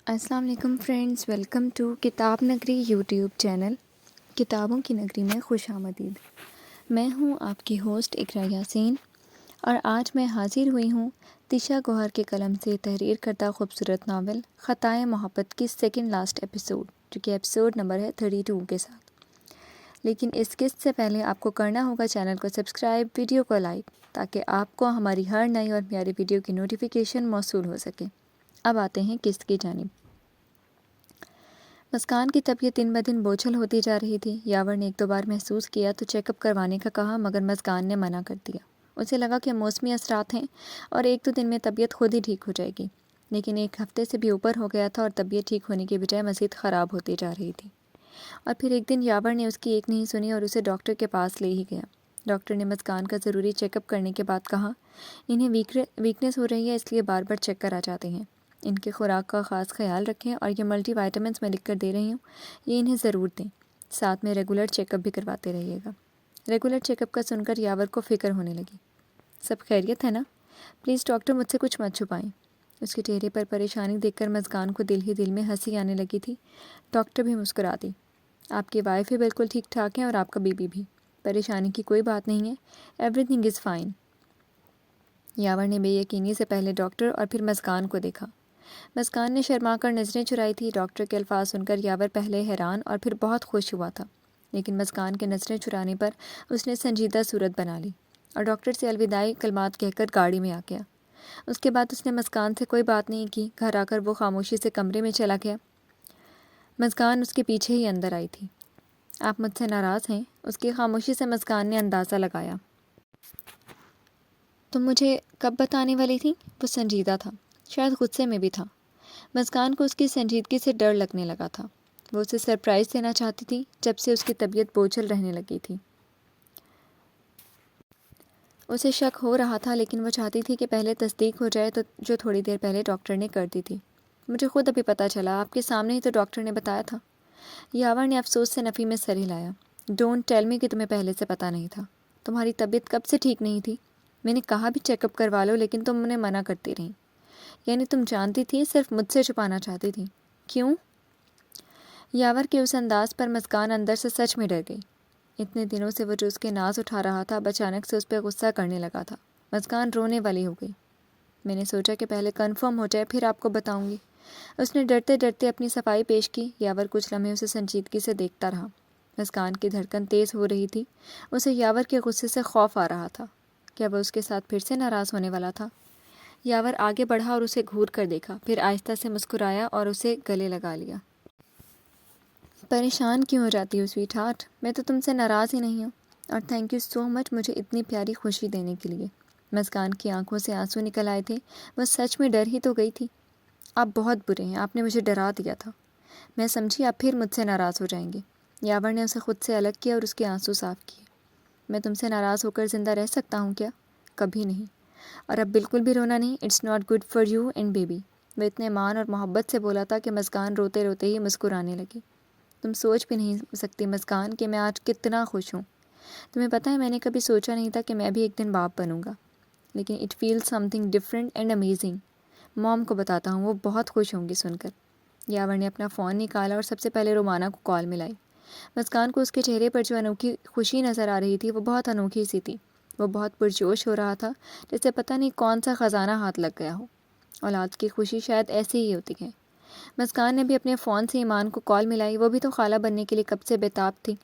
السلام علیکم friends, welcome to کتاب نگری یوٹیوب چینل کتابوں کی نگری میں خوش آمدید۔ میں ہوں آپ کی ہوسٹ اقرا یاسین، اور آج میں حاضر ہوئی ہوں تشا گوہر کے قلم سے تحریر کردہ خوبصورت ناول خطائے محبت کی سیکنڈ لاسٹ ایپیسوڈ، جو کہ ایپیسوڈ نمبر ہے 32 کے ساتھ۔ لیکن اس قسط سے پہلے آپ کو کرنا ہوگا چینل کو سبسکرائب، ویڈیو کو لائک، تاکہ آپ کو ہماری ہر نئی اور پیاری ویڈیو کی نوٹیفیکیشن موصول ہو سکے۔ اب آتے ہیں قسط کی جانب۔ مسکان کی طبیعت دن بدن بوجھل ہوتی جا رہی تھی۔ یاور نے ایک دو بار محسوس کیا تو چیک اپ کروانے کا کہا، مگر مسکان نے منع کر دیا۔ اسے لگا کہ موسمی اثرات ہیں اور ایک دو دن میں طبیعت خود ہی ٹھیک ہو جائے گی، لیکن ایک ہفتے سے بھی اوپر ہو گیا تھا اور طبیعت ٹھیک ہونے کی بجائے مزید خراب ہوتی جا رہی تھی۔ اور پھر ایک دن یاور نے اس کی ایک نہیں سنی اور اسے ڈاکٹر کے پاس لے ہی گیا۔ ڈاکٹر نے مسکان کا ضروری چیک اپ کرنے کے بعد کہا، انہیں ویکنس ہو رہی ہے، اس لیے بار بار چیک کرا جاتے ہیں۔ ان کی خوراک کا خاص خیال رکھیں، اور یہ ملٹی وائٹامنس میں لکھ کر دے رہی ہوں، یہ انہیں ضرور دیں۔ ساتھ میں ریگولر چیک اپ بھی کرواتے رہیے گا۔ ریگولر چیک اپ کا سن کر یاور کو فکر ہونے لگی۔ سب خیریت ہے نا؟ پلیز ڈاکٹر، مجھ سے کچھ مت چھپائیں۔ اس کے چہرے پر پریشانی دیکھ کر مسکان کو دل ہی دل میں ہنسی آنے لگی تھی۔ ڈاکٹر بھی مسکرا دی۔ آپ کی وائف بھی بالکل ٹھیک ٹھاک ہیں اور آپ کا بیبی بھی۔ پریشانی کی کوئی بات نہیں ہے، ایوری تھنگ از فائن۔ یاور نے بے یقینی سے پہلے ڈاکٹر اور پھر مسکان کو دیکھا۔ مسکان نے شرما کر نظریں چرائی تھی۔ ڈاکٹر کے الفاظ سن کر یاور پہلے حیران اور پھر بہت خوش ہوا تھا، لیکن مسکان کے نظریں چرانے پر اس نے سنجیدہ صورت بنا لی اور ڈاکٹر سے الوداعی کلمات کہہ کر گاڑی میں آ گیا۔ اس کے بعد اس نے مسکان سے کوئی بات نہیں کی۔ گھر آ کر وہ خاموشی سے کمرے میں چلا گیا۔ مسکان اس کے پیچھے ہی اندر آئی تھی۔ آپ مجھ سے ناراض ہیں؟ اس کی خاموشی سے مسکان نے اندازہ لگایا۔ تم مجھے کب بتانے والی تھی؟ وہ سنجیدہ تھا، شاید غصے میں بھی تھا۔ مسکان کو اس کی سنجیدگی سے ڈر لگنے لگا تھا۔ وہ اسے سرپرائز دینا چاہتی تھی جب سے اس کی طبیعت بوجھل رہنے لگی تھی۔ اسے شک ہو رہا تھا، لیکن وہ چاہتی تھی کہ پہلے تصدیق ہو جائے، تو جو تھوڑی دیر پہلے ڈاکٹر نے کر دی تھی۔ مجھے خود ابھی پتہ چلا، آپ کے سامنے ہی تو ڈاکٹر نے بتایا تھا۔ یاور نے افسوس سے نفی میں سر ہلایا۔ ڈونٹ ٹیل می کہ تمہیں پہلے سے پتہ نہیں تھا۔ تمہاری طبیعت کب سے ٹھیک نہیں تھی؟ میں نے کہا بھی چیک اپ کروا لو، لیکن تم انہیں منع کرتی رہیں۔ یعنی تم جانتی تھی، صرف مجھ سے چھپانا چاہتی تھی۔ کیوں؟ یاور کے اس انداز پر مسکان اندر سے سچ میں ڈر گئی۔ اتنے دنوں سے وہ جو اس کے ناز اٹھا رہا تھا، اب اچانک سے اس پہ غصہ کرنے لگا تھا۔ مسکان رونے والی ہو گئی۔ میں نے سوچا کہ پہلے کنفرم ہو جائے، پھر آپ کو بتاؤں گی۔ اس نے ڈرتے ڈرتے اپنی صفائی پیش کی۔ یاور کچھ لمحے اسے سنجیدگی سے دیکھتا رہا۔ مسکان کی دھڑکن تیز ہو رہی تھی۔ اسے یاور کے غصے سے خوف آ رہا تھا۔ کیا وہ اس کے ساتھ پھر سے ناراض ہونے والا تھا؟ یاور آگے بڑھا اور اسے گھور کر دیکھا، پھر آہستہ سے مسکرایا اور اسے گلے لگا لیا۔ پریشان کیوں ہو جاتی ہو سویٹ ہارٹ؟ میں تو تم سے ناراض ہی نہیں ہوں، اور تھینک یو سو مچ مجھے اتنی پیاری خوشی دینے کے لیے۔ مسکان کی آنکھوں سے آنسو نکل آئے تھے۔ وہ سچ میں ڈر ہی تو گئی تھی۔ آپ بہت برے ہیں، آپ نے مجھے ڈرا دیا تھا۔ میں سمجھی آپ پھر مجھ سے ناراض ہو جائیں گے۔ یاور نے اسے خود سے الگ کیا اور اس کے آنسو صاف کیے۔ میں تم سے ناراض ہو کر زندہ رہ سکتا ہوں کیا؟ کبھی نہیں۔ اور اب بالکل بھی رونا نہیں، it's not good for you and baby. وہ اتنے مان اور محبت سے بولا تھا کہ مسکان روتے روتے ہی مسکرانے لگی۔ تم سوچ بھی نہیں سکتی مسکان کہ میں آج کتنا خوش ہوں۔ تمہیں پتہ ہے، میں نے کبھی سوچا نہیں تھا کہ میں بھی ایک دن باپ بنوں گا، لیکن it feels something different and amazing. Mom کو بتاتا ہوں، وہ بہت خوش ہوں گی سن کر۔ یاور نے اپنا فون نکالا اور سب سے پہلے رومانہ کو کال ملائی۔ مسکان کو اس کے چہرے پر جو انوکھی خوشی نظر آ رہی تھی، وہ بہت انوکھی سی تھی۔ وہ بہت پرجوش ہو رہا تھا، جیسے پتہ نہیں کون سا خزانہ ہاتھ لگ گیا ہو۔ اولاد کی خوشی شاید ایسے ہی ہوتی ہے۔ مسکان نے بھی اپنے فون سے ایمان کو کال ملائی۔ وہ بھی تو خالہ بننے کے لیے کب سے بےتاب تھی۔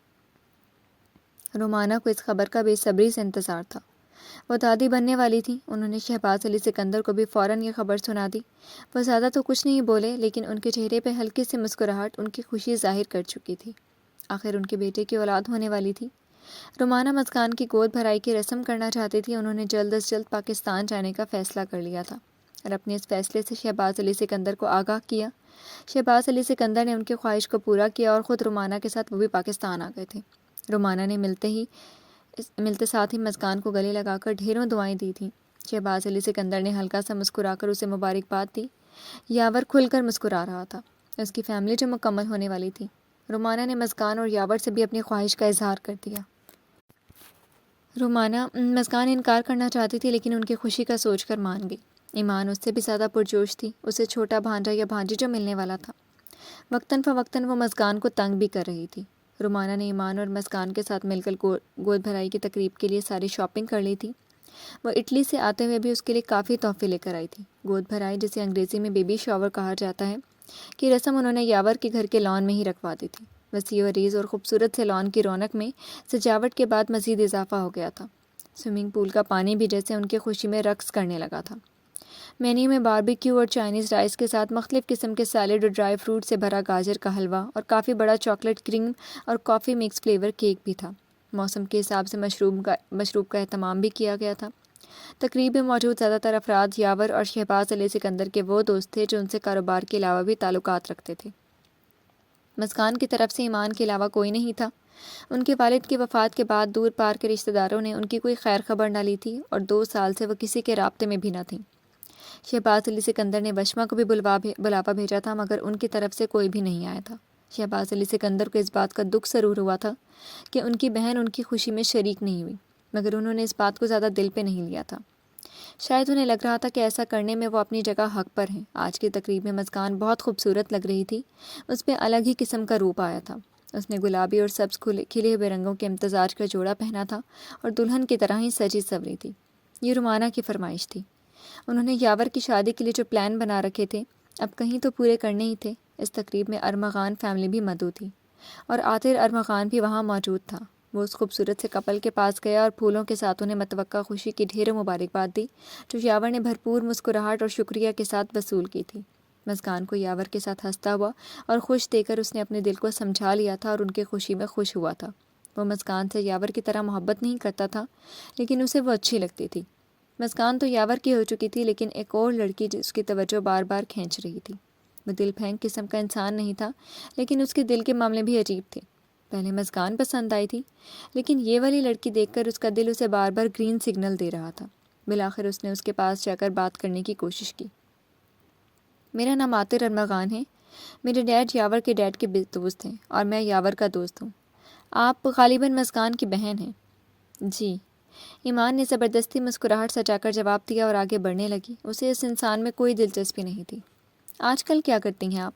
رومانہ کو اس خبر کا بے صبری سے انتظار تھا۔ وہ دادی بننے والی تھی۔ انہوں نے شہباز علی سکندر کو بھی فوراً یہ خبر سنا دی۔ وہ زیادہ تو کچھ نہیں بولے، لیکن ان کے چہرے پہ ہلکی سی مسکراہٹ ان کی خوشی ظاہر کر چکی تھی۔ آخر ان کے بیٹے کی اولاد ہونے والی تھی۔ رومانہ مسکان کی گود بھرائی کی رسم کرنا چاہتی تھی۔ انہوں نے جلد از جلد پاکستان جانے کا فیصلہ کر لیا تھا اور اپنے اس فیصلے سے شہباز علی سکندر کو آگاہ کیا۔ شہباز علی سکندر نے ان کی خواہش کو پورا کیا اور خود رومانہ کے ساتھ وہ بھی پاکستان آ گئے تھے۔ رومانہ نے ملتے ساتھ ہی مسکان کو گلے لگا کر ڈھیروں دعائیں دی تھیں۔ شہباز علی سکندر نے ہلکا سا مسکرا کر اسے مبارکباد دی۔ یاور کھل کر مسکرا رہا تھا۔ اس کی فیملی جو مکمل ہونے والی تھی۔ رومانہ نے مسکان اور یاور سے بھی اپنی خواہش کا اظہار کر دیا۔ مسکان انکار کرنا چاہتی تھی، لیکن ان کی خوشی کا سوچ کر مان گئی۔ ایمان اس سے بھی زیادہ پرجوش تھی، اسے چھوٹا بھانجا یا بھانجی جو ملنے والا تھا۔ وقتاً فوقتاً وہ مسکان کو تنگ بھی کر رہی تھی۔ رومانہ نے ایمان اور مسکان کے ساتھ مل کر گود بھرائی کی تقریب کے لیے ساری شاپنگ کر لی تھی۔ وہ اٹلی سے آتے ہوئے بھی اس کے لیے کافی تحفے لے کر آئی تھی۔ گود بھرائی، جسے انگریزی میں بیبی شاور کہا جاتا ہے، کی رسم انہوں نے یاور کے گھر کے لان میں ہی رکھوا دی تھی۔ وسیع و عریض اور خوبصورت سے لان کی رونق میں سجاوٹ کے بعد مزید اضافہ ہو گیا تھا۔ سوئمنگ پول کا پانی بھی جیسے ان کی خوشی میں رقص کرنے لگا تھا۔ مینیو میں باربیکیو اور چائنیز رائس کے ساتھ مختلف قسم کے سیلڈ اور ڈرائی فروٹ سے بھرا گاجر کا حلوہ اور کافی بڑا چاکلیٹ کریم اور کافی مکس فلیور کیک بھی تھا۔ موسم کے حساب سے مشروب کا اہتمام بھی کیا گیا تھا۔ تقریب میں موجود زیادہ تر افراد یاور اور شہباز علی سکندر کے وہ دوست تھے جو ان سے کاروبار کے علاوہ بھی تعلقات رکھتے تھے۔ مسکان کی طرف سے ایمان کے علاوہ کوئی نہیں تھا۔ ان کے والد کی وفات کے بعد دور پار کے رشتہ داروں نے ان کی کوئی خیر خبر نہ لی تھی اور 2 سال سے وہ کسی کے رابطے میں بھی نہ تھیں۔ شہباز علی سکندر نے وشما کو بھی بلاوا بھیجا تھا، مگر ان کی طرف سے کوئی بھی نہیں آیا تھا۔ شہباز علی سکندر کو اس بات کا دکھ ضرور ہوا تھا کہ ان کی بہن ان کی خوشی میں شریک نہیں ہوئی، مگر انہوں نے اس بات کو زیادہ دل پہ نہیں لیا تھا۔ شاید انہیں لگ رہا تھا کہ ایسا کرنے میں وہ اپنی جگہ حق پر ہیں۔ آج کی تقریب میں مسکان بہت خوبصورت لگ رہی تھی۔ اس پہ الگ ہی قسم کا روپ آیا تھا۔ اس نے گلابی اور سبز کھلے ہوئے رنگوں کے امتزاج کا جوڑا پہنا تھا اور دلہن کی طرح ہی سجی سوری تھی۔ یہ رومانہ کی فرمائش تھی۔ انہوں نے یاور کی شادی کے لیے جو پلان بنا رکھے تھے اب کہیں تو پورے کرنے ہی تھے۔ اس تقریب میں ارمغان فیملی بھی مدعو تھی اور عاطر ارمغان بھی وہاں موجود تھا۔ وہ اس خوبصورت سے کپل کے پاس گیا اور پھولوں کے ساتھ انہیں متوقع خوشی کی ڈھیروں مبارکباد دی جو یاور نے بھرپور مسکراہٹ اور شکریہ کے ساتھ وصول کی تھی۔ مسکان کو یاور کے ساتھ ہنستا ہوا اور خوش دے کر اس نے اپنے دل کو سمجھا لیا تھا اور ان کی خوشی میں خوش ہوا تھا۔ وہ مسکان سے یاور کی طرح محبت نہیں کرتا تھا، لیکن اسے وہ اچھی لگتی تھی۔ مسکان تو یاور کی ہو چکی تھی، لیکن ایک اور لڑکی جس کی توجہ بار بار کھینچ رہی تھی۔ وہ دل پھینک قسم کا انسان نہیں تھا، لیکن اس کے دل کے معاملے بھی عجیب تھے۔ پہلے مسکان پسند آئی تھی، لیکن یہ والی لڑکی دیکھ کر اس کا دل اسے بار بار گرین سگنل دے رہا تھا۔ بالآخر اس نے اس کے پاس جا کر بات کرنے کی کوشش کی۔ میرا نام عاطر ارمغان ہے۔ میرے ڈیڈ یاور کے ڈیڈ کے دوست ہیں اور میں یاور کا دوست ہوں۔ آپ غالباً مسکان کی بہن ہیں؟ جی، ایمان نے زبردستی مسکراہٹ سجا کر جواب دیا اور آگے بڑھنے لگی۔ اسے اس انسان میں کوئی دلچسپی نہیں تھی۔ آج کل کیا کرتی ہیں آپ؟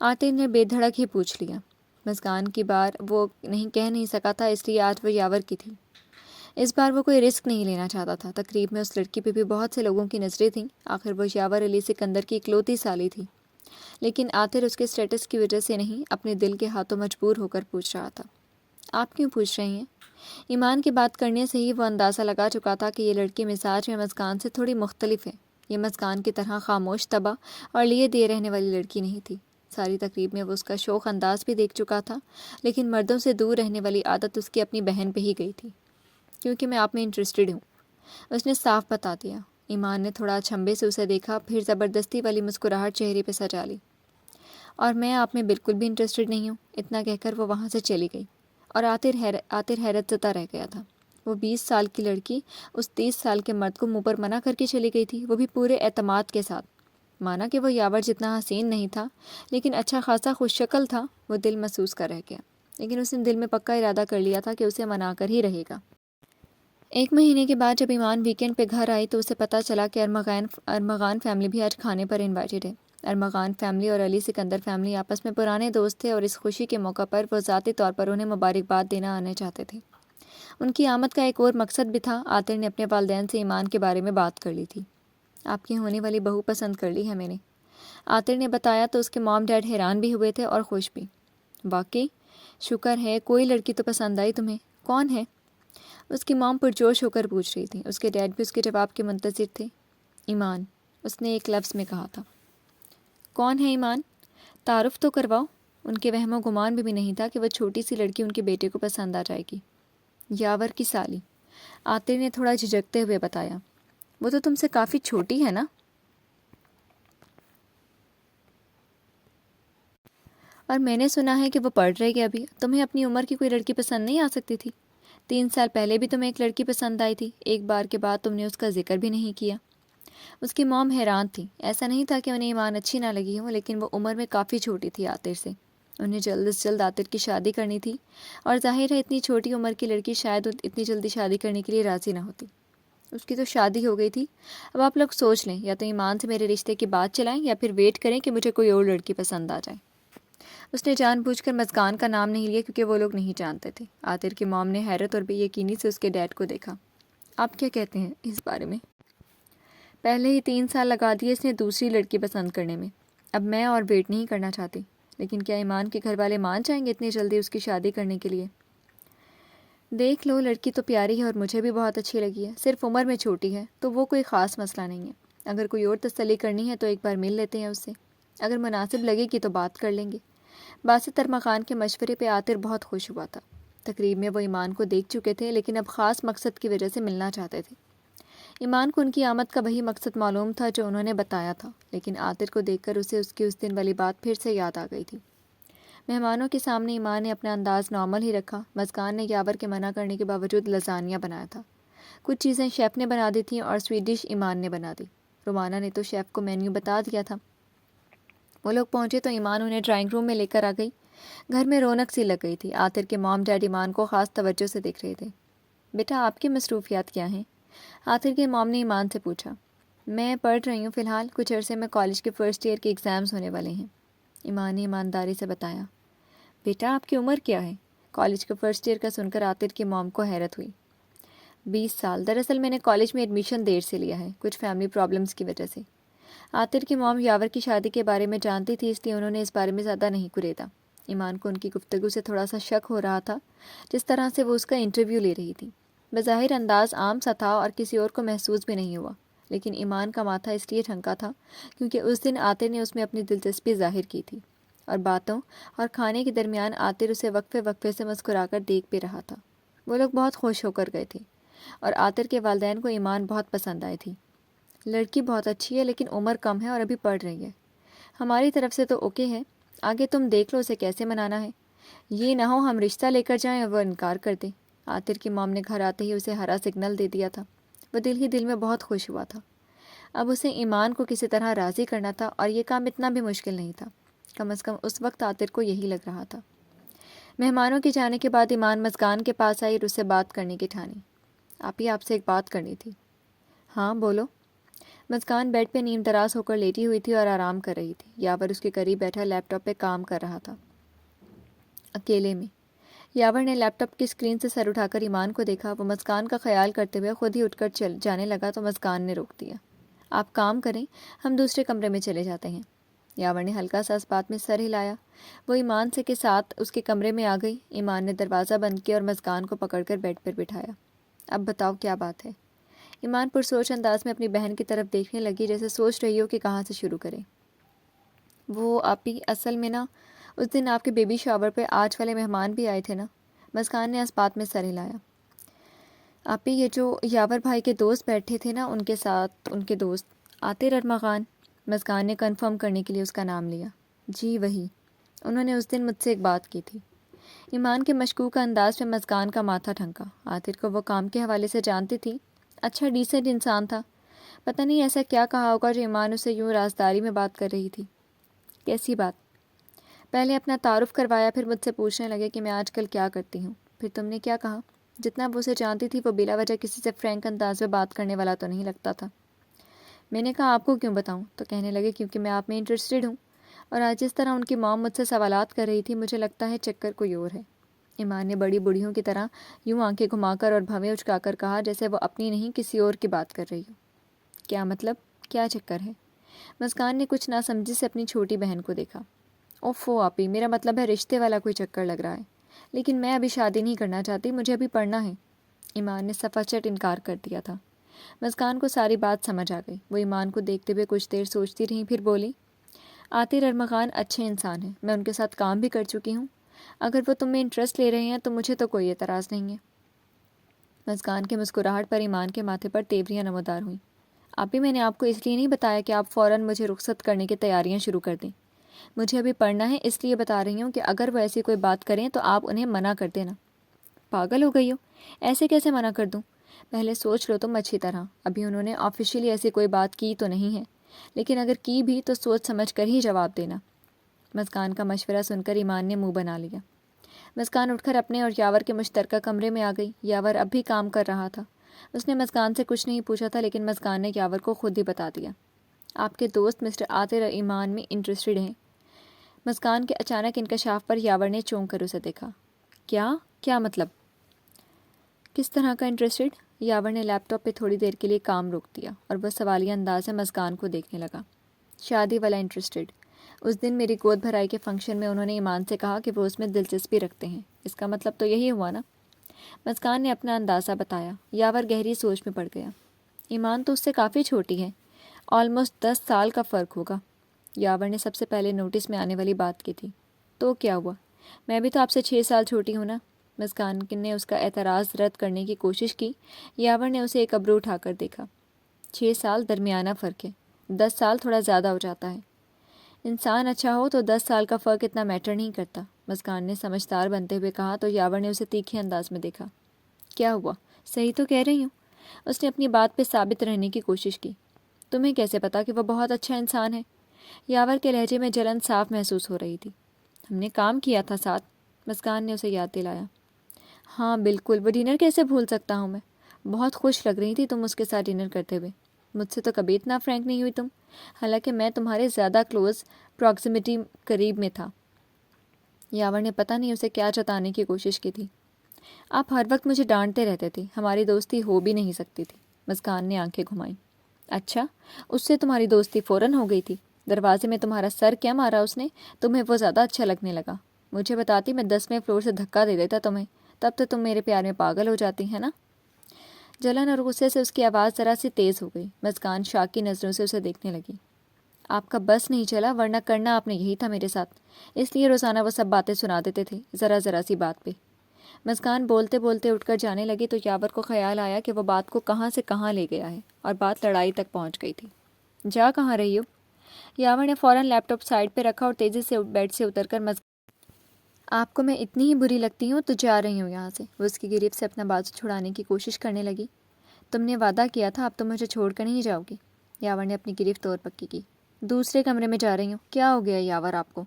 عاطر نے بے دھڑک ہی پوچھ لیا۔ مسکان کی بار وہ نہیں کہہ نہیں سکا تھا، اس لیے آج وہ یاور کی تھی۔ اس بار وہ کوئی رسک نہیں لینا چاہتا تھا۔ تقریب میں اس لڑکی پہ بھی بہت سے لوگوں کی نظریں تھیں۔ آخر وہ یاور علی سکندر کی اکلوتی سالی تھی۔ لیکن عاطر اس کے اسٹیٹس کی وجہ سے نہیں، اپنے دل کے ہاتھوں مجبور ہو کر پوچھ رہا تھا۔ آپ کیوں پوچھ رہی ہیں؟ ایمان کی بات کرنے سے ہی وہ اندازہ لگا چکا تھا کہ یہ لڑکی مزاج میں مسکان سے تھوڑی مختلف ہے۔ یہ مسکان کی طرح خاموش طبع اور لیے دے رہنے والی لڑکی نہیں تھی۔ ساری تقریب میں وہ اس کا شوخ انداز بھی دیکھ چکا تھا، لیکن مردوں سے دور رہنے والی عادت اس کی اپنی بہن پہ ہی گئی تھی۔ کیونکہ میں آپ میں انٹرسٹڈ ہوں، اس نے صاف بتا دیا۔ ایمان نے تھوڑا اچھمبے سے اسے دیکھا، پھر زبردستی والی مسکراہٹ چہرے پہ سجا لی۔ اور میں آپ میں بالکل بھی انٹرسٹڈ نہیں ہوں، اتنا کہہ کر وہ وہاں سے چلی گئی اور عاطر حیرت زدہ رہ گیا تھا۔ وہ 20 سال کی لڑکی اس 30 سال کے مرد کو منہ پر منع کر کے چلی گئی تھی، وہ بھی پورے اعتماد کے ساتھ۔ مانا کہ وہ یاور جتنا حسین نہیں تھا، لیکن اچھا خاصا خوش شکل تھا۔ وہ دل محسوس کر رہ گیا، لیکن اس نے دل میں پکا ارادہ کر لیا تھا کہ اسے منا کر ہی رہے گا۔ 1 مہینے کے بعد جب ایمان ویکینڈ پہ گھر آئی تو اسے پتہ چلا کہ ارمغان فیملی بھی آج کھانے پر انوائٹڈ ہے۔ ارمغان فیملی اور علی سکندر فیملی آپس میں پرانے دوست تھے اور اس خوشی کے موقع پر وہ ذاتی طور پر انہیں مبارکباد دینا آنے چاہتے تھے۔ ان کی آمد کا ایک اور مقصد بھی تھا۔ عاطر نے اپنے والدین سے ایمان کے بارے میں بات کر لی تھی۔ آپ کی ہونے والی بہو پسند کر لی ہے میں نے، عاطر نے بتایا تو اس کے مام ڈیڈ حیران بھی ہوئے تھے اور خوش بھی۔ واقعی؟ شکر ہے، کوئی لڑکی تو پسند آئی تمہیں، کون ہے؟ اس کی مام پرجوش ہو کر پوچھ رہی تھی۔ اس کے ڈیڈ بھی اس کے جواب کے منتظر تھے۔ ایمان، اس نے ایک لفظ میں کہا تھا۔ کون ہے ایمان؟ تعارف تو کرواؤ۔ ان کے وہم و گمان بھی نہیں تھا کہ وہ چھوٹی سی لڑکی ان کے بیٹے کو پسند آ جائے گی۔ یاور کی سالی، عاطر نے تھوڑا جھجکتے ہوئے بتایا۔ وہ تو تم سے کافی چھوٹی ہے نا؟ اور میں نے سنا ہے کہ وہ پڑھ رہی ہے ابھی۔ تمہیں اپنی عمر کی کوئی لڑکی پسند نہیں آ سکتی تھی؟ 3 سال پہلے بھی تمہیں ایک لڑکی پسند آئی تھی، ایک بار کے بعد تم نے اس کا ذکر بھی نہیں کیا۔ اس کی موم حیران تھی۔ ایسا نہیں تھا کہ انہیں ایمان اچھی نہ لگی ہو، لیکن وہ عمر میں کافی چھوٹی تھی عاطر سے۔ انہیں جلد از جلد عاطر کی شادی کرنی تھی، اور ظاہر ہے اتنی چھوٹی عمر کی لڑکی شاید اتنی جلدی شادی کرنے کے لیے راضی نہ ہوتی۔ اس کی تو شادی ہو گئی تھی. اب آپ لوگ سوچ لیں، یا تو ایمان سے میرے رشتے کی بات چلائیں یا پھر ویٹ کریں کہ مجھے کوئی اور لڑکی پسند آ جائے. اس نے جان بوجھ کر مسکان کا نام نہیں لیا کیونکہ وہ لوگ نہیں جانتے تھے. عاطر کی موم نے حیرت اور بے یقینی سے اس کے ڈیڈ کو دیکھا. آپ کیا کہتے ہیں اس بارے میں؟ پہلے ہی 3 سال لگا دیے اس نے دوسری لڑکی پسند کرنے میں. اب میں اور ویٹ نہیں کرنا چاہتی. لیکن کیا ایمان کے گھر والے مان جائیں گے اتنی جلدی اس کی شادی کرنے کے لیے؟ دیکھ لو، لڑکی تو پیاری ہے اور مجھے بھی بہت اچھی لگی ہے. صرف عمر میں چھوٹی ہے تو وہ کوئی خاص مسئلہ نہیں ہے. اگر کوئی اور تسلی کرنی ہے تو ایک بار مل لیتے ہیں اس سے. اگر مناسب لگے گی تو بات کر لیں گے. باسط ارمغان کے مشورے پہ عاطر بہت خوش ہوا تھا. تقریب میں وہ ایمان کو دیکھ چکے تھے لیکن اب خاص مقصد کی وجہ سے ملنا چاہتے تھے. ایمان کو ان کی آمد کا وہی مقصد معلوم تھا جو انہوں نے بتایا تھا، لیکن عاطر کو دیکھ کر اسے اس کی اس دن والی بات پھر سے یاد آ گئی تھی. مہمانوں کے سامنے ایمان نے اپنا انداز نارمل ہی رکھا. مسکان نے یاور کے منع کرنے کے باوجود لزانیہ بنایا تھا. کچھ چیزیں شیف نے بنا دی تھیں اور سویٹ ڈش ایمان نے بنا دی. رومانہ نے تو شیف کو مینیو بتا دیا تھا. وہ لوگ پہنچے تو ایمان انہیں ڈرائنگ روم میں لے کر آ گئی. گھر میں رونق سی لگ گئی تھی. عاطر کے موم ڈیڈ ایمان کو خاص توجہ سے دیکھ رہے تھے. بیٹا آپ کی مصروفیات کیا ہیں؟ عاطر کے موم نے ایمان سے پوچھا. میں پڑھ رہی ہوں فی الحال. کچھ عرصے میں کالج کے فرسٹ ایئر کے ایگزامز ہونے والے ہیں. ایمان نے ایمانداری سے بتایا. بیٹا آپ کی عمر کیا ہے؟ کالج کے فرسٹ ایئر کا سن کر عاطر کی موم کو حیرت ہوئی. 20 سال. دراصل میں نے کالج میں ایڈمیشن دیر سے لیا ہے، کچھ فیملی پرابلمس کی وجہ سے. عاطر کی موم یاور کی شادی کے بارے میں جانتی تھی، اس لیے انہوں نے اس بارے میں زیادہ نہیں کریدا. ایمان کو ان کی گفتگو سے تھوڑا سا شک ہو رہا تھا، جس طرح سے وہ اس کا انٹرویو لے رہی تھی. بظاہر انداز عام سا تھا اور کسی اور کو محسوس بھی نہیں ہوا، لیکن ایمان کا ماتھا اس لیے ٹھنکا تھا کیونکہ اس دن عاطر نے اس میں اپنی دلچسپی ظاہر کی تھی، اور باتوں اور کھانے کے درمیان عاطر اسے وقفے وقفے سے مسکرا کر دیکھ بھی رہا تھا. وہ لوگ بہت خوش ہو کر گئے تھے اور عاطر کے والدین کو ایمان بہت پسند آئی تھی. لڑکی بہت اچھی ہے لیکن عمر کم ہے اور ابھی پڑھ رہی ہے. ہماری طرف سے تو اوکے ہے، آگے تم دیکھ لو اسے کیسے منانا ہے. یہ نہ ہو ہم رشتہ لے کر جائیں اور وہ انکار کر دے. عاطر کی موم نے گھر آتے ہی اسے ہرا سگنل دے دیا تھا. وہ دل ہی دل میں بہت خوش ہوا تھا. اب اسے ایمان کو کسی طرح راضی کرنا تھا اور یہ کام اتنا بھی مشکل نہیں تھا. کم از کم اس وقت عاطر کو یہی لگ رہا تھا. مہمانوں کے جانے کے بعد ایمان مسکان کے پاس آئی اور اس سے بات کرنے کی ٹھانی. آپ سے ایک بات کرنی تھی. ہاں بولو. مسکان بیڈ پہ نیم دراز ہو کر لیٹی ہوئی تھی اور آرام کر رہی تھی. یاور اس کے قریب بیٹھا لیپ ٹاپ پہ کام کر رہا تھا. اکیلے میں یاور نے لیپ ٹاپ کی اسکرین سے سر اٹھا کر ایمان کو دیکھا. وہ مسکان کا خیال کرتے ہوئے خود ہی اٹھ کر چل جانے لگا تو مسکان نے روک دیا. آپ کام کریں، ہم دوسرے کمرے میں چلے جاتے ہیں. یاور نے ہلکا سا اس بات میں سر ہلایا. وہ ایمان سے کے ساتھ اس کے کمرے میں آ گئی. ایمان نے دروازہ بند کیا اور مسکان کو پکڑ کر بیڈ پر بٹھایا. اب بتاؤ کیا بات ہے؟ ایمان پرسوچ انداز میں اپنی بہن کی طرف دیکھنے لگی، جیسے سوچ رہی ہو کہ کہاں سے شروع کرے. وہ آپی اصل میں نا، اس دن آپ کے بیبی شاور پہ آج والے مہمان بھی آئے تھے نا. مسکان نے اس بات میں سر ہلایا. آپی یہ جو یاور بھائی کے دوست بیٹھے تھے نا، ان کے ساتھ ان کے دوست عاطر ارمغان. مسکان نے کنفرم کرنے کے لیے اس کا نام لیا. جی وہی. انہوں نے اس دن مجھ سے ایک بات کی تھی. ایمان کے مشکوک انداز میں مسکان کا ماتھا ٹھنکا. عاطر کو وہ کام کے حوالے سے جانتی تھی. اچھا ڈیسنٹ انسان تھا. پتہ نہیں ایسا کیا کہا ہوگا جو ایمان اسے یوں رازداری میں بات کر رہی تھی. کیسی بات؟ پہلے اپنا تعارف کروایا، پھر مجھ سے پوچھنے لگے کہ میں آج کل کیا کرتی ہوں. پھر تم نے کیا کہا؟ جتنا وہ اسے جانتی تھی وہ بلا وجہ کسی سے فرینک انداز میں بات کرنے والا تو نہیں لگتا تھا. میں نے کہا آپ کو کیوں بتاؤں؟ تو کہنے لگے کیونکہ میں آپ میں انٹرسٹڈ ہوں. اور آج جس طرح ان کی موم مجھ سے سوالات کر رہی تھی، مجھے لگتا ہے چکر کوئی اور ہے. ایمان نے بڑی بوڑھیوں کی طرح یوں آنکھیں گھما کر اور بھویں اچکا کر کہا جیسے وہ اپنی نہیں کسی اور کی بات کر رہی ہو. کیا مطلب؟ کیا چکر ہے؟ مسکان نے کچھ ناسمجھی سے اپنی چھوٹی بہن کو دیکھا. اوفو آپی، میرا مطلب ہے رشتے والا کوئی چکر لگ رہا ہے. لیکن میں ابھی شادی نہیں کرنا چاہتی، مجھے ابھی پڑھنا ہے. ایمان نے صفا چٹ انکار کر دیا تھا. مسکان کو ساری بات سمجھ آ گئی. وہ ایمان کو دیکھتے ہوئے کچھ دیر سوچتی رہیں، پھر بولی. عاطر ارمغان اچھے انسان ہیں، میں ان کے ساتھ کام بھی کر چکی ہوں. اگر وہ تم میں انٹرسٹ لے رہے ہیں تو مجھے تو کوئی اعتراض نہیں ہے. مسکان کے مسکراہٹ پر ایمان کے ماتھے پر تیوریاں نمودار ہوئیں. آپی میں نے آپ کو اس لیے نہیں بتایا کہ آپ فوراً مجھے رخصت کرنے کی تیاریاں شروع کر دیں. مجھے ابھی پڑھنا ہے، اس لیے بتا رہی ہوں کہ اگر وہ ایسی کوئی بات کریں تو آپ انہیں منع کر دینا. پاگل ہو گئی ہو؟ ایسے کیسے منع کر دوں؟ پہلے سوچ لو تم اچھی طرح. ابھی انہوں نے آفیشیلی ایسی کوئی بات کی تو نہیں ہے، لیکن اگر کی بھی تو سوچ سمجھ کر ہی جواب دینا. مسکان کا مشورہ سن کر ایمان نے منہ بنا لیا. مسکان اٹھ کر اپنے اور یاور کے مشترکہ کمرے میں آ گئی. یاور اب بھی کام کر رہا تھا. اس نے مسکان سے کچھ نہیں پوچھا تھا، لیکن مسکان نے یاور کو خود ہی بتا دیا۔ آپ کے دوست مسٹر عاطر ایمان میں انٹرسٹڈ ہیں۔ مسکان کے اچانک انکشاف پر یاور نے چونک کر اسے دیکھا۔ کیا مطلب؟ کس طرح کا انٹرسٹڈ؟ یاور نے لیپ ٹاپ پہ تھوڑی دیر کے لیے کام روک دیا اور وہ سوالیہ انداز سے مسکان کو دیکھنے لگا۔ شادی والا انٹرسٹڈ۔ اس دن میری گود بھرائی کے فنکشن میں انہوں نے ایمان سے کہا کہ وہ اس میں دلچسپی رکھتے ہیں، اس کا مطلب تو یہی ہوا نا؟ مسکان نے اپنا اندازہ بتایا۔ یاور گہری سوچ میں پڑ گیا۔ ایمان تو اس سے کافی چھوٹی ہے، آلموسٹ 10 سال کا فرق ہوگا۔ یاور نے سب سے پہلے نوٹس میں آنے والی بات کی تھی۔ تو کیا ہوا؟ میں بھی تو آپ سے 6 سال چھوٹی ہوں نا؟ مسکان نے اس کا اعتراض رد کرنے کی کوشش کی۔ یاور نے اسے ایک ابرو اٹھا کر دیکھا۔ 6 سال درمیانہ فرق ہے، 10 سال تھوڑا زیادہ ہو جاتا ہے۔ انسان اچھا ہو تو 10 سال کا فرق اتنا میٹر نہیں کرتا، مسکان نے سمجھدار بنتے ہوئے کہا تو یاور نے اسے تیکھے انداز میں دیکھا۔ کیا ہوا؟ صحیح تو کہہ رہی ہوں۔ اس نے اپنی بات پہ ثابت رہنے کی کوشش کی۔ تمہیں کیسے پتا کہ وہ بہت اچھا انسان ہے؟ یاور کے لہجے میں جلن صاف محسوس ہو رہی تھی۔ ہم نے کام کیا تھا ساتھ، مسکان نے اسے یاد دلایا۔ ہاں بالکل، وہ ڈنر کیسے بھول سکتا ہوں میں؟ بہت خوش لگ رہی تھی تم اس کے ساتھ ڈنر کرتے ہوئے۔ مجھ سے تو کبھی اتنا فرینک نہیں ہوئی تم، حالانکہ میں تمہارے زیادہ کلوز پراکسیمیٹی قریب میں تھا۔ یاور نے پتہ نہیں اسے کیا جتانے کی کوشش کی تھی۔ آپ ہر وقت مجھے ڈانٹتے رہتے تھے، ہماری دوستی ہو بھی نہیں سکتی تھی۔ مسکان نے آنکھیں گھمائیں۔ اچھا، اس سے تمہاری دوستی فوراً ہو گئی تھی؟ دروازے میں تمہارا سر کیا مارا اس نے؟ تمہیں وہ زیادہ اچھا لگنے لگا۔ مجھے بتاتی میں 10ویں فلور سے دھکا دے دیتا تمہیں، تب تو تم میرے پیار میں پاگل ہو جاتی ہے نا؟ جلن اور غصے سے اس کی آواز ذرا سی تیز ہو گئی۔ مسکان شاکی نظروں سے اسے دیکھنے لگی۔ آپ کا بس نہیں چلا، ورنہ کرنا آپ نے یہی تھا میرے ساتھ، اس لیے روزانہ وہ سب باتیں سنا دیتے تھے ذرا سی بات پہ۔ مسکان بولتے بولتے اٹھ کر جانے لگی تو یاور کو خیال آیا کہ وہ بات کو کہاں سے کہاں لے گیا ہے اور بات لڑائی تک پہنچ گئی تھی۔ جا کہاں رہی ہو؟ یاور نے فوراً لیپ ٹاپ سائڈ پہ رکھا اور تیزی سے بیڈ سے اتر کر آپ کو میں اتنی ہی بری لگتی ہوں تو جا رہی ہوں یہاں سے۔ وہ اس کی گریف سے اپنا بازو چھڑانے کی کوشش کرنے لگی۔ تم نے وعدہ کیا تھا، اب تو مجھے چھوڑ کر نہیں جاؤ گی۔ یاور نے اپنی گریف طور پکی کی۔ دوسرے کمرے میں جا رہی ہوں، کیا ہو گیا یاور آپ کو؟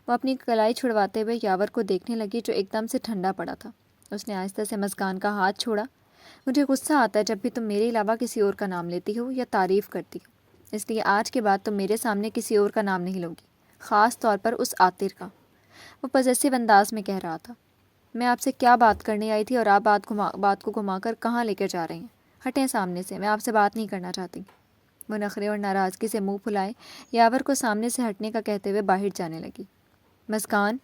وہ اپنی کلائی چھڑواتے ہوئے یاور کو دیکھنے لگی جو ایک دم سے ٹھنڈا پڑا تھا۔ اس نے آہستہ سے مسکان کا ہاتھ چھوڑا۔ مجھے غصہ آتا ہے جب بھی تم میرے علاوہ کسی اور کا نام لیتی ہو یا تعریف کرتی ہو، اس لیے آج کے بعد تم میرے سامنے کسی اور کا نام نہیں لوگی، خاص طور پر اس عاطر کا۔ وہ پوزیسو انداز میں کہہ رہا تھا۔ میں آپ سے کیا بات کرنے آئی تھی اور آپ بات کو گھما کر کہاں لے کر جا رہے ہیں؟ ہٹیں سامنے سے، میں آپ سے بات نہیں کرنا چاہتی۔ وہ نخرے اور ناراضگی سے منہ پھلائے یاور کو سامنے سے ہٹنے کا کہتے ہوئے باہر جانے لگی۔ مسکان!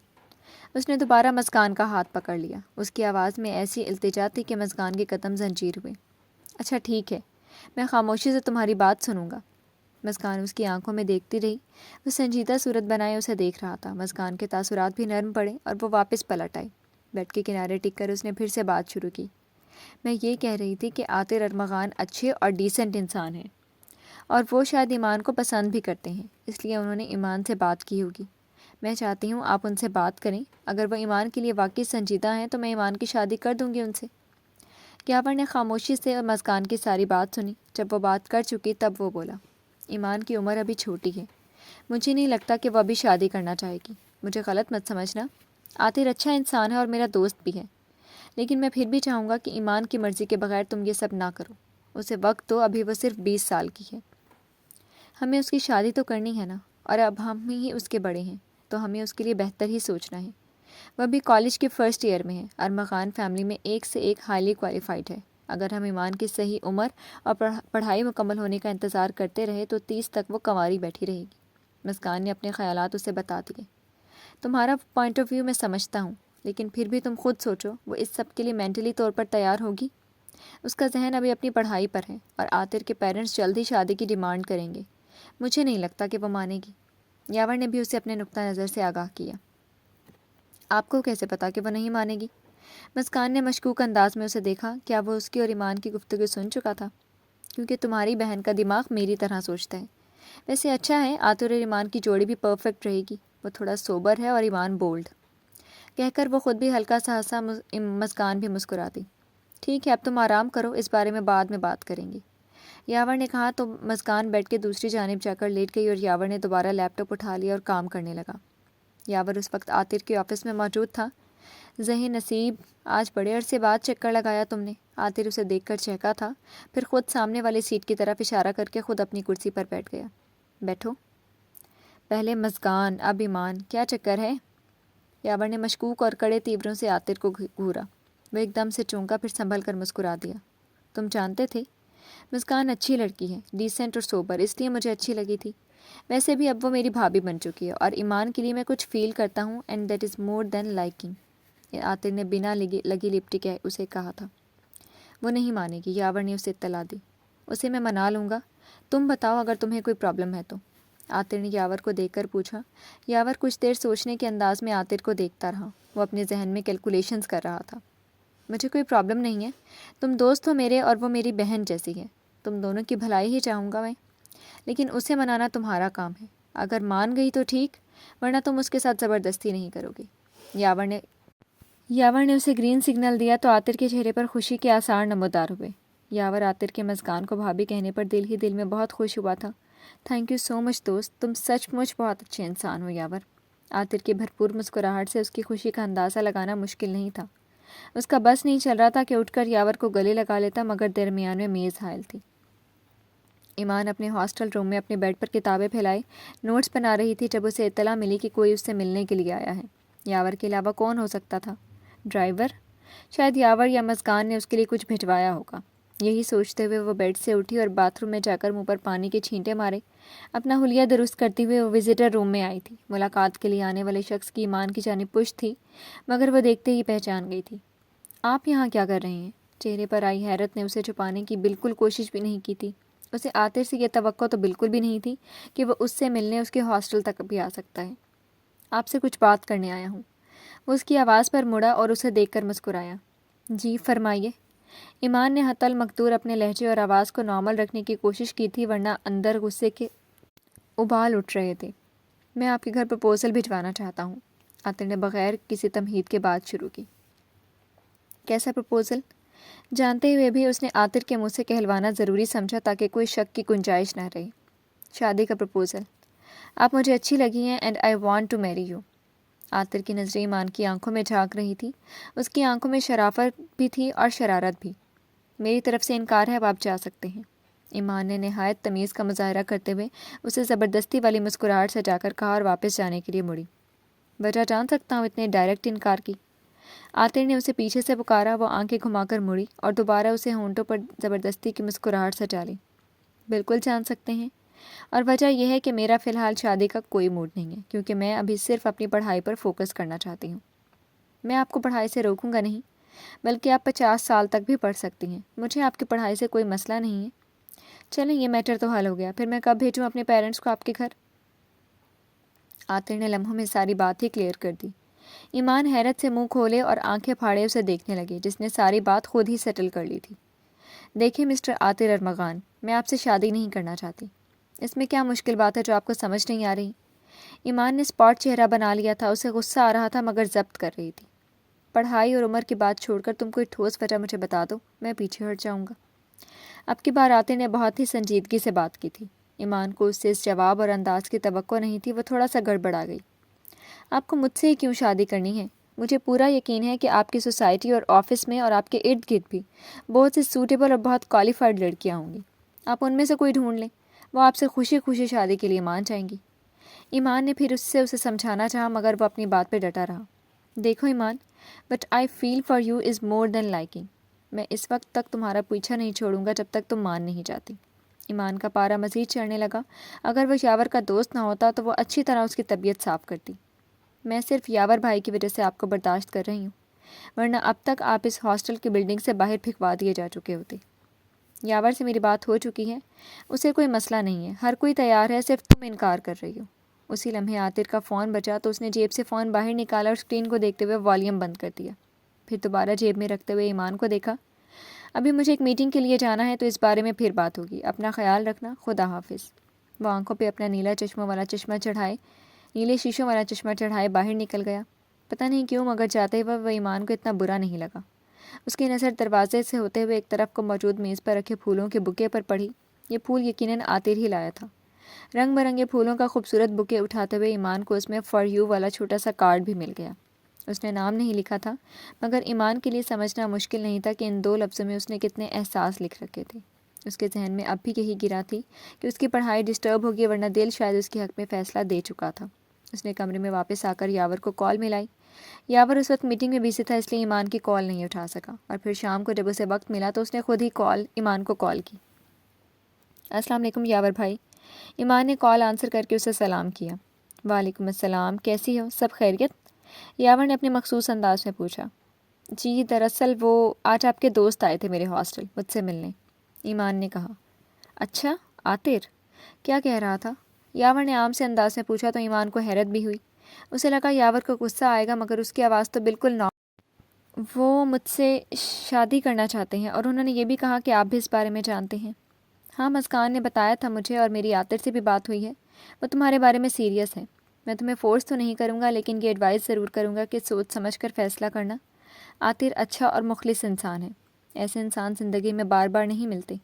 اس نے دوبارہ مسکان کا ہاتھ پکڑ لیا۔ اس کی آواز میں ایسی التجا تھی کہ مسکان کے قدم زنجیر ہوئے۔ اچھا ٹھیک ہے، میں خاموشی سے تمہاری بات سنوں گا۔ مسکان اس کی آنکھوں میں دیکھتی رہی۔ وہ سنجیدہ صورت بنائے اسے دیکھ رہا تھا۔ مسکان کے تاثرات بھی نرم پڑے اور وہ واپس پلٹ آئی۔ بیڈ کے کنارے ٹک کر اس نے پھر سے بات شروع کی۔ میں یہ کہہ رہی تھی کہ عاطر ارمغان اچھے اور ڈیسنٹ انسان ہیں، اور وہ شاید ایمان کو پسند بھی کرتے ہیں، اس لیے انہوں نے ایمان سے بات کی ہوگی۔ میں چاہتی ہوں آپ ان سے بات کریں، اگر وہ ایمان کے لیے واقعی سنجیدہ ہیں تو میں ایمان کی شادی کر دوں گی ان سے۔ یاور نے خاموشی سے مسکان کی ساری بات سنی۔ جب وہ بات کر چکی تب وہ بولا، ایمان کی عمر ابھی چھوٹی ہے، مجھے نہیں لگتا کہ وہ ابھی شادی کرنا چاہے گی۔ مجھے غلط مت سمجھنا، عاطر اچھا انسان ہے اور میرا دوست بھی ہے، لیکن میں پھر بھی چاہوں گا کہ ایمان کی مرضی کے بغیر تم یہ سب نہ کرو۔ اسے وقت دو، ابھی وہ صرف 20 سال کی ہے۔ ہمیں اس کی شادی تو کرنی ہے نا، اور اب ہم ہی اس کے بڑے ہیں تو ہمیں اس کے لیے بہتر ہی سوچنا ہے۔ وہ ابھی کالج کے فرسٹ ایئر میں ہے۔ ارمغان فیملی میں ایک سے ایک ہائیلی کوالیفائڈ ہے۔ اگر ہم ایمان کی صحیح عمر اور پڑھائی مکمل ہونے کا انتظار کرتے رہے تو 30 تک وہ کنواری بیٹھی رہے گی۔ مسکان نے اپنے خیالات اسے بتا دیے۔ تمہارا پوائنٹ آف ویو میں سمجھتا ہوں، لیکن پھر بھی تم خود سوچو، وہ اس سب کے لیے مینٹلی طور پر تیار ہوگی؟ اس کا ذہن ابھی اپنی پڑھائی پر ہے، اور عاطر کے پیرنٹس جلد ہی شادی کی ڈیمانڈ کریں گے۔ مجھے نہیں لگتا کہ وہ مانے گی۔ یاور نے بھی اسے اپنے نقطہ نظر سے آگاہ کیا۔ آپ کو کیسے پتا کہ وہ نہیں مانے گی؟ مسکان نے مشکوک انداز میں اسے دیکھا۔ کیا وہ اس کی اور ایمان کی گفتگو سن چکا تھا؟ کیونکہ تمہاری بہن کا دماغ میری طرح سوچتا ہے۔ ویسے اچھا ہے، عاطر اور ایمان کی جوڑی بھی پرفیکٹ رہے گی۔ وہ تھوڑا سوبر ہے اور ایمان بولڈ۔ کہہ کر وہ خود بھی ہلکا سا ہنسا۔ مسکان بھی مسکرا دی۔ ٹھیک ہے، اب تم آرام کرو، اس بارے میں بعد میں بات کریں گے، یاور نے کہا تو مسکان بیڈ کے دوسری جانب جا کر لیٹ گئی اور یاور نے دوبارہ لیپ ٹاپ اٹھا لیا اور کام کرنے لگا۔ یاور اس وقت عاطر کے آفس میں موجود تھا۔ ذہن نصیب، آج بڑے عرصے بعد چکر لگایا تم نے۔ عاطر اسے دیکھ کر چہکا تھا، پھر خود سامنے والی سیٹ کی طرف اشارہ کر کے خود اپنی کرسی پر بیٹھ گیا۔ بیٹھو۔ پہلے مزگان، اب ایمان، کیا چکر ہے؟ یاور نے مشکوک اور کڑے تیوروں سے عاطر کو گھورا۔ وہ ایک دم سے چونکا، پھر سنبھل کر مسکرا دیا۔ تم جانتے تھے؟ مسکان اچھی لڑکی ہے، ڈیسنٹ اور سوبر، اس لیے مجھے اچھی لگی تھی۔ ویسے بھی اب وہ میری بھابھی بن چکی ہے، اور ایمان کے لیے میں کچھ فیل کرتا ہوں، and that is more than liking. Aatir نے بنا لگی لپٹی کے اسے کہا تھا۔ وہ نہیں مانے گی، یاور نے اسے اطلاع دی۔ اسے میں منا لوں گا، تم بتاؤ اگر تمہیں کوئی پرابلم ہے تو۔ عاطر نے یاور کو دیکھ کر پوچھا۔ یاور کچھ دیر سوچنے کے انداز میں عاطر کو دیکھتا رہا۔ وہ اپنے ذہن میں کیلکولیشنز کر رہا تھا۔ مجھے کوئی پرابلم نہیں ہے، تم دوست ہو میرے اور وہ میری بہن جیسی ہے، تم دونوں کی بھلائی ہی چاہوں گا میں، لیکن اسے منانا تمہارا کام ہے۔ اگر مان گئی تو ٹھیک، ورنہ تم اس کے ساتھ زبردستی نہیں کرو گی۔ یاور نے اسے گرین سگنل دیا تو عاطر کے چہرے پر خوشی کے آثار نمودار ہوئے۔ یاور عاطر کے مزگان کو بھابھی کہنے پر دل ہی دل میں بہت خوش ہوا تھا۔ تھینک یو سو مچ دوست، تم سچ مچ بہت اچھے انسان ہو یاور۔ عاطر کی بھرپور مسکراہٹ سے اس کی خوشی کا اندازہ لگانا مشکل نہیں تھا۔ اس کا بس نہیں چل رہا تھا کہ اٹھ کر یاور کو گلے لگا لیتا، مگر درمیان میں میز حائل تھی۔ ایمان اپنے ہاسٹل روم میں اپنے بیڈ پر کتابیں پھیلائے نوٹس بنا رہی تھی جب اسے اطلاع ملی کہ کوئی اس سے ملنے کے لیے آیا ہے۔ یاور کے علاوہ کون ہو سکتا تھا؟ ڈرائیور؟ شاید یاور یا مزگان نے اس کے لیے کچھ بھجوایا ہوگا۔ یہی سوچتے ہوئے وہ بیڈ سے اٹھی اور باتھ روم میں جا کر منہ پر پانی کے چھینٹے مارے۔ اپنا حلیہ درست کرتے ہوئے وہ وزٹر روم میں آئی تھی۔ ملاقات کے لیے آنے والے شخص کی ایمان کی جانب پشت تھی، مگر وہ دیکھتے ہی پہچان گئی تھی۔ آپ یہاں کیا کر رہے ہیں؟ چہرے پر آئی حیرت نے اسے چھپانے کی بالکل کوشش بھی نہیں کی تھی۔ اسے عاطر سے یہ توقع تو بالکل بھی نہیں تھی کہ وہ اس سے ملنے اس کے ہاسٹل تک بھی آ سکتا ہے۔ آپ سے کچھ بات کرنے آیا ہوں۔ وہ اس کی آواز پر مڑا اور اسے دیکھ کر مسکرایا۔ جی فرمائیے۔ ایمان نے حتی المقدور اپنے لہجے اور آواز کو نارمل رکھنے کی کوشش کی تھی، ورنہ اندر غصے کے ابال اٹھ رہے تھے۔ میں آپ کے گھر پرپوزل بھجوانا چاہتا ہوں، عاطر نے بغیر کسی تمہید کے بات شروع کی۔ کیسا پرپوزل؟ جانتے ہوئے بھی اس نے عاطر کے منہ سے کہلوانا ضروری سمجھا تاکہ کوئی شک کی گنجائش نہ رہے۔ شادی کا پرپوزل۔ آپ مجھے اچھی لگی ہیں and I want to marry you. Aatir کی نظریں ایمان کی آنکھوں میں جھانک رہی تھی۔ اس کی آنکھوں میں شرافت بھی تھی اور شرارت بھی۔ میری طرف سے انکار ہے، اب آپ جا سکتے ہیں، ایمان نے نہایت تمیز کا مظاہرہ کرتے ہوئے اسے زبردستی والی مسکراہٹ سجا کر کہا اور واپس جانے کے لیے مڑی۔ وجہ جان سکتا ہوں اتنے ڈائریکٹ انکار کی؟ عاطر نے اسے پیچھے سے پکارا۔ وہ آنکھیں گھما کر مڑی اور دوبارہ اسے ہونٹوں پر زبردستی کی مسکراہٹ سجا لی۔ بالکل جان سکتے ہیں، اور وجہ یہ ہے کہ میرا فی الحال شادی کا کوئی موڈ نہیں ہے، کیونکہ میں ابھی صرف اپنی پڑھائی پر فوکس کرنا چاہتی ہوں۔ میں آپ کو پڑھائی سے روکوں گا نہیں، بلکہ آپ 50 سال تک بھی پڑھ سکتی ہیں، مجھے آپ کی پڑھائی سے کوئی مسئلہ نہیں ہے۔ چلیں یہ میٹر تو حل ہو گیا، پھر میں کب بھیجوں اپنے پیرنٹس کو آپ کے گھر؟ عاطر نے لمحوں میں ساری بات ہی کلیئر کر دی۔ ایمان حیرت سے منہ کھولے اور آنکھیں پھاڑے اسے دیکھنے لگے، جس نے ساری بات خود ہی سیٹل کر لی تھی۔ دیکھیں مسٹر عاطر ارمغان، میں آپ سے شادی نہیں کرنا چاہتی۔ اس میں کیا مشکل بات ہے جو آپ کو سمجھ نہیں آ رہی؟ ایمان نے اسپاٹ چہرہ بنا لیا تھا، اسے غصہ آ رہا تھا مگر ضبط کر رہی تھی۔ پڑھائی اور عمر کی بات چھوڑ کر تم کوئی ٹھوس وجہ مجھے بتا دو، میں پیچھے ہٹ جاؤں گا۔ اب کی بار عاطر نے بہت ہی سنجیدگی سے بات کی تھی۔ ایمان کو اس سے اس جواب اور انداز کی توقع نہیں تھی، وہ تھوڑا سا گڑبڑا گئی۔ آپ کو مجھ سے ہی کیوں شادی کرنی ہے؟ مجھے پورا یقین ہے کہ آپ کی سوسائٹی اور آفس میں اور آپ کے ارد گرد بھی بہت سی سوٹیبل اور بہت کوالیفائڈ لڑکیاں ہوں گی، آپ ان میں سے کوئی ڈھونڈ لیں، وہ آپ سے خوشی خوشی شادی کے لیے مان جائیں گی۔ ایمان نے پھر اسے سمجھانا چاہا مگر وہ اپنی بات پہ ڈٹا رہا۔ دیکھو Iman, but I feel for you is more than liking. میں اس وقت تک تمہارا پیچھا نہیں چھوڑوں گا جب تک تم مان نہیں جاتی۔ ایمان کا پارا مزید چڑھنے لگا۔ اگر وہ یاور کا دوست نہ ہوتا تو وہ اچھی طرح اس کی طبیعت صاف کرتی۔ میں صرف یاور بھائی کی وجہ سے آپ کو برداشت کر رہی ہوں، ورنہ اب تک آپ اس ہاسٹل کی بلڈنگ سے باہر پھینکوا دیے جا چکے ہوتے۔ یاور سے میری بات ہو چکی ہے، اسے کوئی مسئلہ نہیں ہے، ہر کوئی تیار ہے، صرف تم انکار کر رہی ہو۔ اسی لمحے عاطر کا فون بجا تو اس نے جیب سے فون باہر نکالا اور اسکرین کو دیکھتے ہوئے والیوم بند کر دیا۔ پھر دوبارہ جیب میں رکھتے ہوئے ایمان کو دیکھا۔ ابھی مجھے ایک میٹنگ کے لیے جانا ہے تو اس بارے میں پھر بات ہوگی، اپنا خیال رکھنا، خدا حافظ۔ وہ آنکھوں پہ اپنا نیلے شیشوں والا چشمہ چڑھائے باہر نکل گیا۔ پتہ نہیں کیوں مگر جاتے ہوئے وہ ایمان کو اتنا برا نہیں لگا۔ اس کی نظر دروازے سے ہوتے ہوئے ایک طرف کو موجود میز پر رکھے پھولوں کے بکے پر پڑی۔ یہ پھول یقیناً عاطر ہی لایا تھا۔ رنگ برنگے پھولوں کا خوبصورت بکے اٹھاتے ہوئے ایمان کو اس میں فار یو والا چھوٹا سا کارڈ بھی مل گیا۔ اس نے نام نہیں لکھا تھا، مگر ایمان کے لیے سمجھنا مشکل نہیں تھا کہ ان 2 لفظوں میں اس نے کتنے احساس لکھ رکھے تھے۔ اس کے ذہن میں اب بھی یہی گرا تھی کہ اس کی پڑھائی ڈسٹرب ہوگی، ورنہ دل شاید اس کے حق میں فیصلہ دے چکا تھا۔ اس نے کمرے میں واپس آ کر یاور کو کال ملائی۔ یاور اس وقت میٹنگ میں بزی تھا، اس لیے ایمان کی کال نہیں اٹھا سکا، اور پھر شام کو جب اسے وقت ملا تو اس نے خود ہی ایمان کو کال کی۔ السلام علیکم یاور بھائی۔ ایمان نے کال آنسر کر کے اسے سلام کیا۔ وعلیکم السلام، کیسی ہو؟ سب خیریت؟ یاور نے اپنے مخصوص انداز میں پوچھا۔ جی دراصل وہ آج آپ کے دوست آئے تھے میرے ہاسٹل مجھ سے ملنے، ایمان نے کہا۔ اچھا، عاطر کیا کہہ رہا تھا؟ یاور نے عام سے انداز میں پوچھا تو ایمان کو حیرت بھی ہوئی۔ اسے لگا یاور کو غصہ آئے گا، مگر اس کی آواز تو بالکل وہ مجھ سے شادی کرنا چاہتے ہیں، اور انہوں نے یہ بھی کہا کہ آپ بھی اس بارے میں جانتے ہیں۔ ہاں، مسکان نے بتایا تھا مجھے، اور میری عاطر سے بھی بات ہوئی ہے۔ وہ تمہارے بارے میں سیریس ہے۔ میں تمہیں فورس تو نہیں کروں گا، لیکن یہ ایڈوائز ضرور کروں گا کہ سوچ سمجھ کر فیصلہ کرنا۔ عاطر اچھا اور مخلص انسان ہے، ایسے انسان زندگی میں بار بار نہیں ملتے،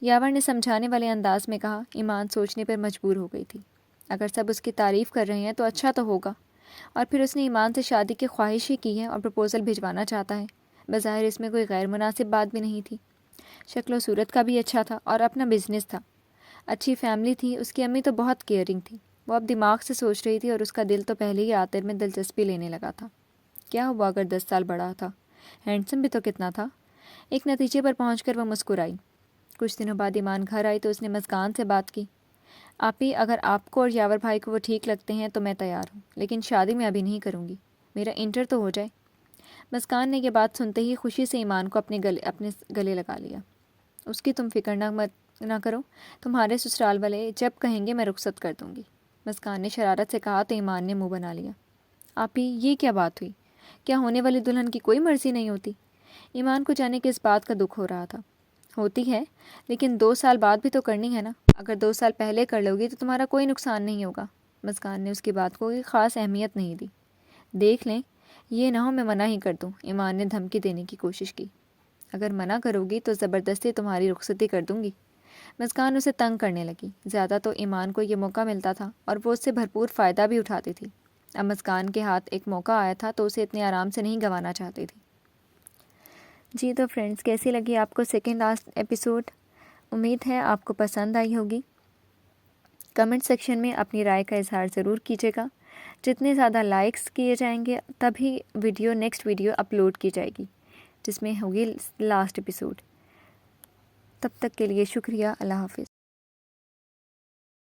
یاور نے سمجھانے والے انداز میں کہا۔ ایمان سوچنے پر مجبور ہو گئی تھی۔ اگر سب اس کی تعریف کر رہے ہیں تو اچھا تو ہوگا، اور پھر اس نے ایمان سے شادی کی خواہش ہی کی ہے اور پرپوزل بھجوانا چاہتا ہے۔ بظاہر اس میں کوئی غیر مناسب بات بھی نہیں تھی۔ شکل و صورت کا بھی اچھا تھا، اور اپنا بزنس تھا، اچھی فیملی تھی۔ اس کی امی تو بہت کیئرنگ تھی۔ وہ اب دماغ سے سوچ رہی تھی، اور اس کا دل تو پہلے ہی عاطر میں دلچسپی لینے لگا تھا۔ کیا ہوا اگر 10 سال بڑا تھا؟ ہینڈسم بھی تو کتنا تھا۔ ایک نتیجے پر پہنچ کر وہ مسکرائی۔ کچھ دنوں بعد ایمان گھر آئی تو اس نے مسکان سے بات کی۔ آپی، اگر آپ کو اور یاور بھائی کو وہ ٹھیک لگتے ہیں تو میں تیار ہوں، لیکن شادی میں ابھی نہیں کروں گی، میرا انٹر تو ہو جائے۔ مسکان نے یہ بات سنتے ہی خوشی سے ایمان کو اپنے گلے لگا لیا۔ اس کی تم فکر نہ کرو، تمہارے سسرال والے جب کہیں گے میں رخصت کر دوں گی، مسکان نے شرارت سے کہا تو ایمان نے منہ بنا لیا۔ آپی، یہ کیا بات ہوئی؟ کیا ہونے والی دلہن کی کوئی مرضی نہیں ہوتی؟ ایمان کو جانے کہ اس بات کا دکھ ہو رہا تھا۔ ہوتی ہے، لیکن 2 سال بعد بھی تو کرنی ہے نا۔ اگر 2 سال پہلے کر لو گی تو تمہارا کوئی نقصان نہیں ہوگا۔ مسکان نے اس کی بات کو کوئی خاص اہمیت نہیں دی۔ دیکھ لیں، یہ نہ ہو میں منع ہی کر دوں، ایمان نے دھمکی دینے کی کوشش کی۔ اگر منع کرو گی تو زبردستی تمہاری رخصتی کر دوں گی۔ مسکان اسے تنگ کرنے لگی۔ زیادہ تو ایمان کو یہ موقع ملتا تھا، اور وہ اس سے بھرپور فائدہ بھی اٹھاتی تھی۔ اب مسکان کے ہاتھ ایک موقع آیا تھا تو اسے اتنے آرام سے نہیں گنوانا چاہتی تھی۔ جی تو فرینڈز، کیسی لگی آپ کو سیکنڈ لاسٹ ایپیسوڈ؟ امید ہے آپ کو پسند آئی ہوگی۔ کمنٹ سیکشن میں اپنی رائے کا اظہار ضرور کیجیے گا۔ جتنے زیادہ لائکس کیے جائیں گے تبھی نیکسٹ ویڈیو اپلوڈ کی جائے گی، جس میں ہوگی لاسٹ ایپیسوڈ۔ تب تک کے لیے شکریہ، اللہ حافظ۔